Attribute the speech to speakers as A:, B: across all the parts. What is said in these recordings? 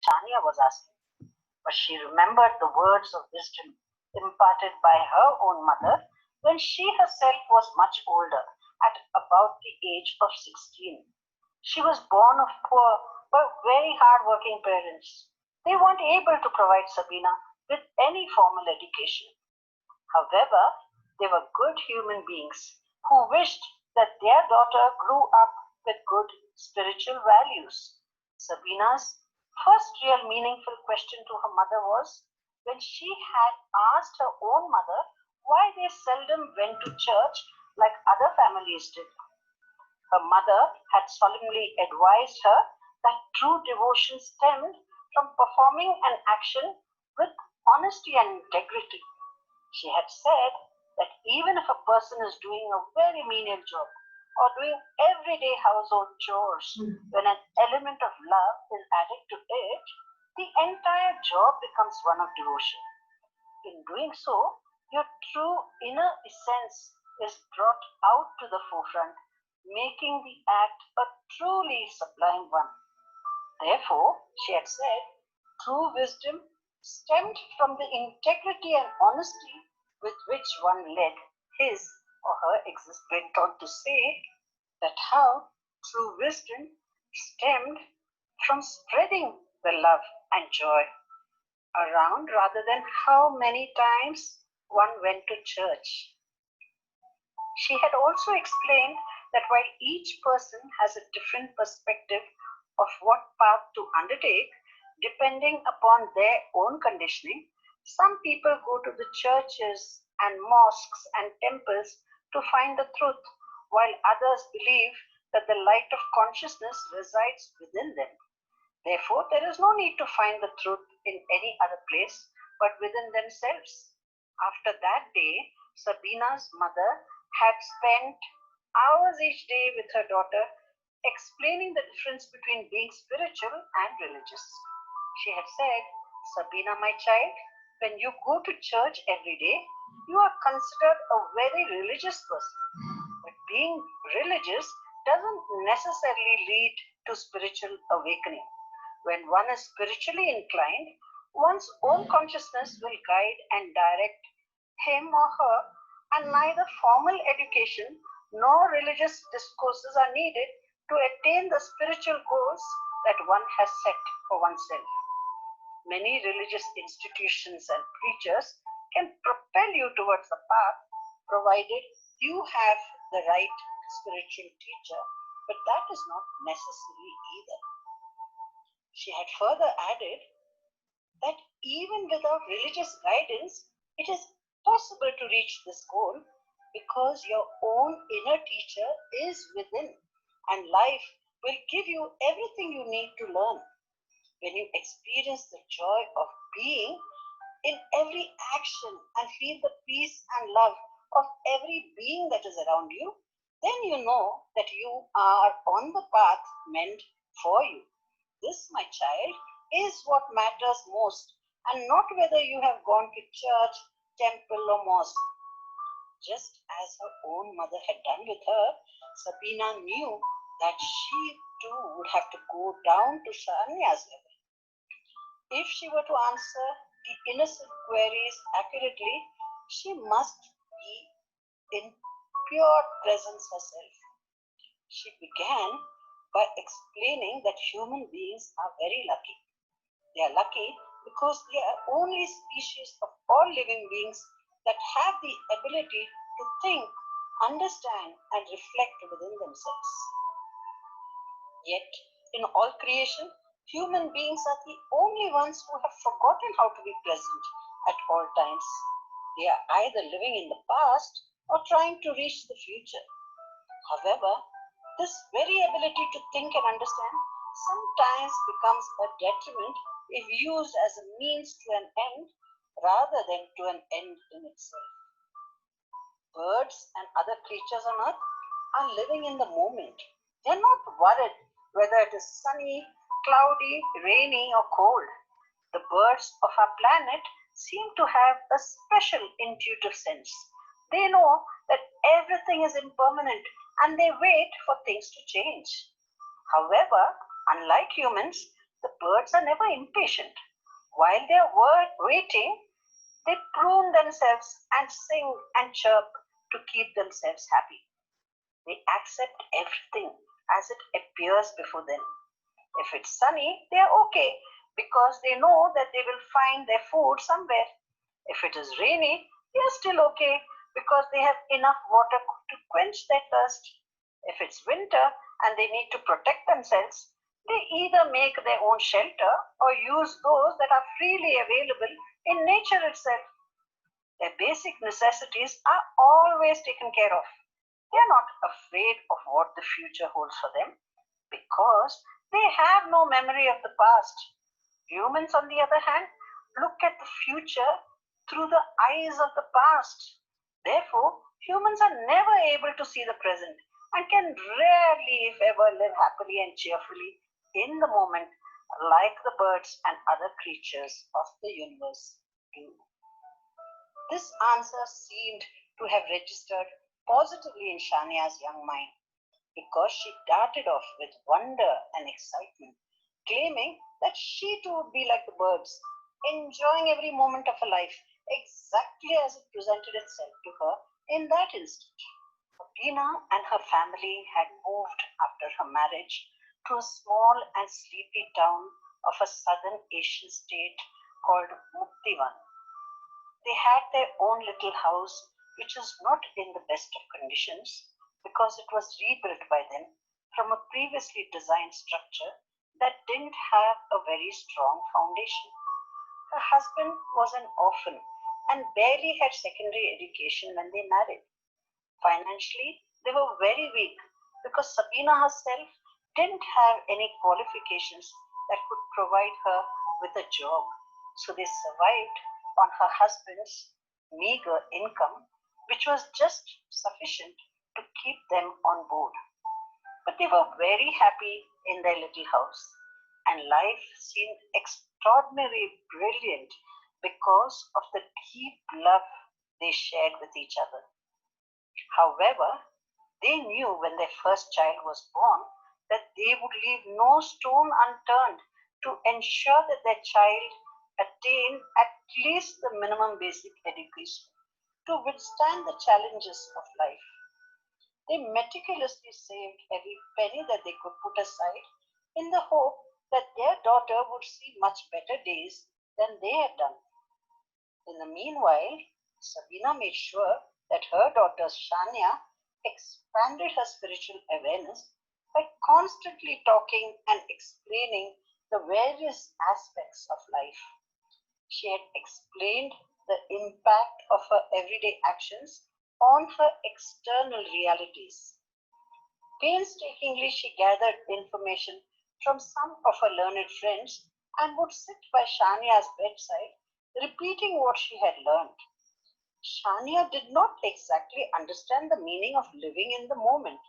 A: Shania was asking. But she remembered the words of wisdom imparted by her own mother when she herself was much older, at about the age of 16. She was born of poor but very hard-working parents. They weren't able to provide Sabina with any formal education. However, they were good human beings who wished that their daughter grew up with good spiritual values. Sabina's first real meaningful question to her mother was when she had asked her own mother why they seldom went to church like other families did. Her mother had solemnly advised her that true devotion stemmed from performing an action with honesty and integrity. She had said that even if a person is doing a very menial job or doing everyday household chores, when an element of love is added to it, the entire job becomes one of devotion. In doing so, your true inner essence is brought out to the forefront, making the act a truly sublime one. Therefore, she had said, true wisdom stemmed from the integrity and honesty with which one led his or her existence. Went on to say that how true wisdom stemmed from spreading the love and joy around rather than how many times one went to church. She had also explained that while each person has a different perspective of what path to undertake, depending upon their own conditioning, some people go to the churches and mosques and temples to find the truth, while others believe that the light of consciousness resides within them. Therefore, there is no need to find the truth in any other place but within themselves. After that day, Sabina's mother had spent hours each day with her daughter explaining the difference between being spiritual and religious. She had said, Sabina, my child, when you go to church every day, you are considered a very religious person. But being religious doesn't necessarily lead to spiritual awakening. When one is spiritually inclined, one's own consciousness will guide and direct him or her, and neither formal education nor religious discourses are needed to attain the spiritual goals that one has set for oneself. Many religious institutions and preachers can propel you towards the path provided you have the right spiritual teacher, but that is not necessary either. She had further added that even without religious guidance, it is possible to reach this goal because your own inner teacher is within, and life will give you everything you need to learn. When you experience the joy of being in every action and feel the peace and love of every being that is around you, then you know that you are on the path meant for you. This, my child, is what matters most, and not whether you have gone to church, temple, or mosque. Just as her own mother had done with her, Sabina knew that she too would have to go down to Shania's level. If she were to answer the innocent queries accurately, she must be in pure presence herself. She began by explaining that human beings are very lucky. They are lucky because they are only species of all living beings that have the ability to think, understand, and reflect within themselves. Yet, in all creation, human beings are the only ones who have forgotten how to be present at all times. They are either living in the past or trying to reach the future. However, this very ability to think and understand sometimes becomes a detriment if used as a means to an end rather than to an end in itself. Birds and other creatures on earth are living in the moment. They are not worried whether it is sunny, cloudy, rainy, or cold. The birds of our planet seem to have a special intuitive sense. They know that everything is impermanent and they wait for things to change. However, unlike humans, The birds are never impatient. While they are waiting, they prune themselves and sing and chirp to keep themselves happy. They accept everything as it appears before them. If it's sunny, they are okay because they know that they will find their food somewhere. If it is rainy, they are still okay because they have enough water to quench their thirst. If it's winter and they need to protect themselves, they either make their own shelter or use those that are freely available in nature itself. Their basic necessities are always taken care of. They are not afraid of what the future holds for them because they have no memory of the past. Humans, on the other hand, look at the future through the eyes of the past. Therefore, humans are never able to see the present and can rarely, if ever, live happily and cheerfully in the moment like the birds and other creatures of the universe do. This answer seemed to have registered positively in Shania's young mind because she darted off with wonder and excitement, claiming that she too would be like the birds, enjoying every moment of her life exactly as it presented itself to her in that instant. Sabina and her family had moved after her marriage to a small and sleepy town of a southern Asian state called Muktivan. They had their own little house, which was not in the best of conditions because it was rebuilt by them from a previously designed structure that didn't have a very strong foundation. Her husband was an orphan and barely had secondary education when they married. Financially, they were very weak because Sabina herself didn't have any qualifications that could provide her with a job. So they survived on her husband's meager income, which was just sufficient to keep them on board. But they were very happy in their little house, and life seemed extraordinarily brilliant because of the deep love they shared with each other. However, they knew when their first child was born that they would leave no stone unturned to ensure that their child attained at least the minimum basic education to withstand the challenges of life. They meticulously saved every penny that they could put aside in the hope that their daughter would see much better days than they had done. In the meanwhile, Sabina made sure that her daughter Shania expanded her spiritual awareness by constantly talking and explaining the various aspects of life. She had explained the impact of her everyday actions on her external realities. Painstakingly, she gathered information from some of her learned friends and would sit by Shania's bedside, repeating what she had learned. Shania did not exactly understand the meaning of living in the moment.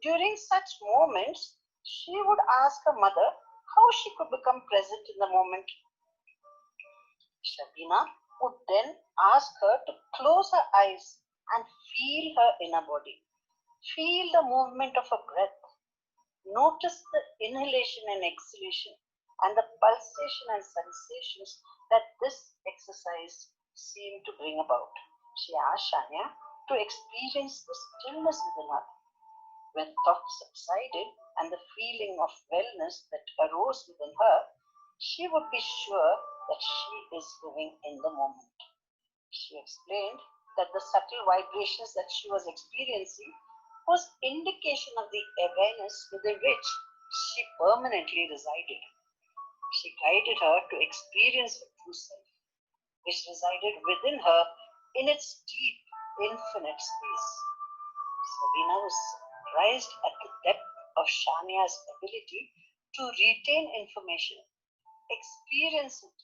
A: During such moments, she would ask her mother how she could become present in the moment. Sabina would then ask her to close her eyes and feel her inner body. Feel the movement of her breath. Notice the inhalation and exhalation and the pulsation and sensations that this exercise seemed to bring about. She asked Shania to experience the stillness within her. When thoughts subsided and the feeling of wellness that arose within her, she would be sure that she is living in the moment. She explained that the subtle vibrations that she was experiencing was indication of the awareness within which she permanently resided. She guided her to experience her true self, which resided within her in its deep, infinite space. Sabina was surprised at the depth of Shania's ability to retain information, experience it,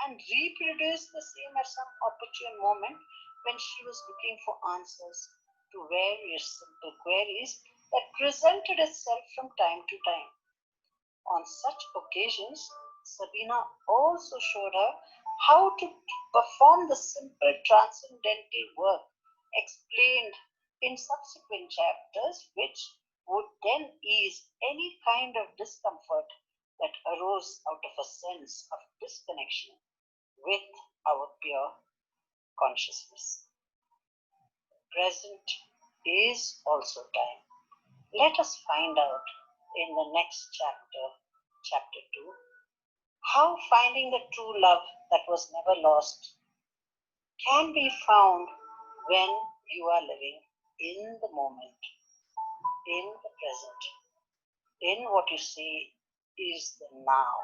A: and reproduce the same at some opportune moment when she was looking for answers to various simple queries that presented itself from time to time. On such occasions, Sabina also showed her how to perform the simple transcendental work explained in subsequent chapters, which would then ease any kind of discomfort that arose out of a sense of disconnection with our pure consciousness. Present is also time. Let us find out in the next chapter, chapter 2, how finding the true love that was never lost can be found when you are living in the moment, in the present, in what you say is the now.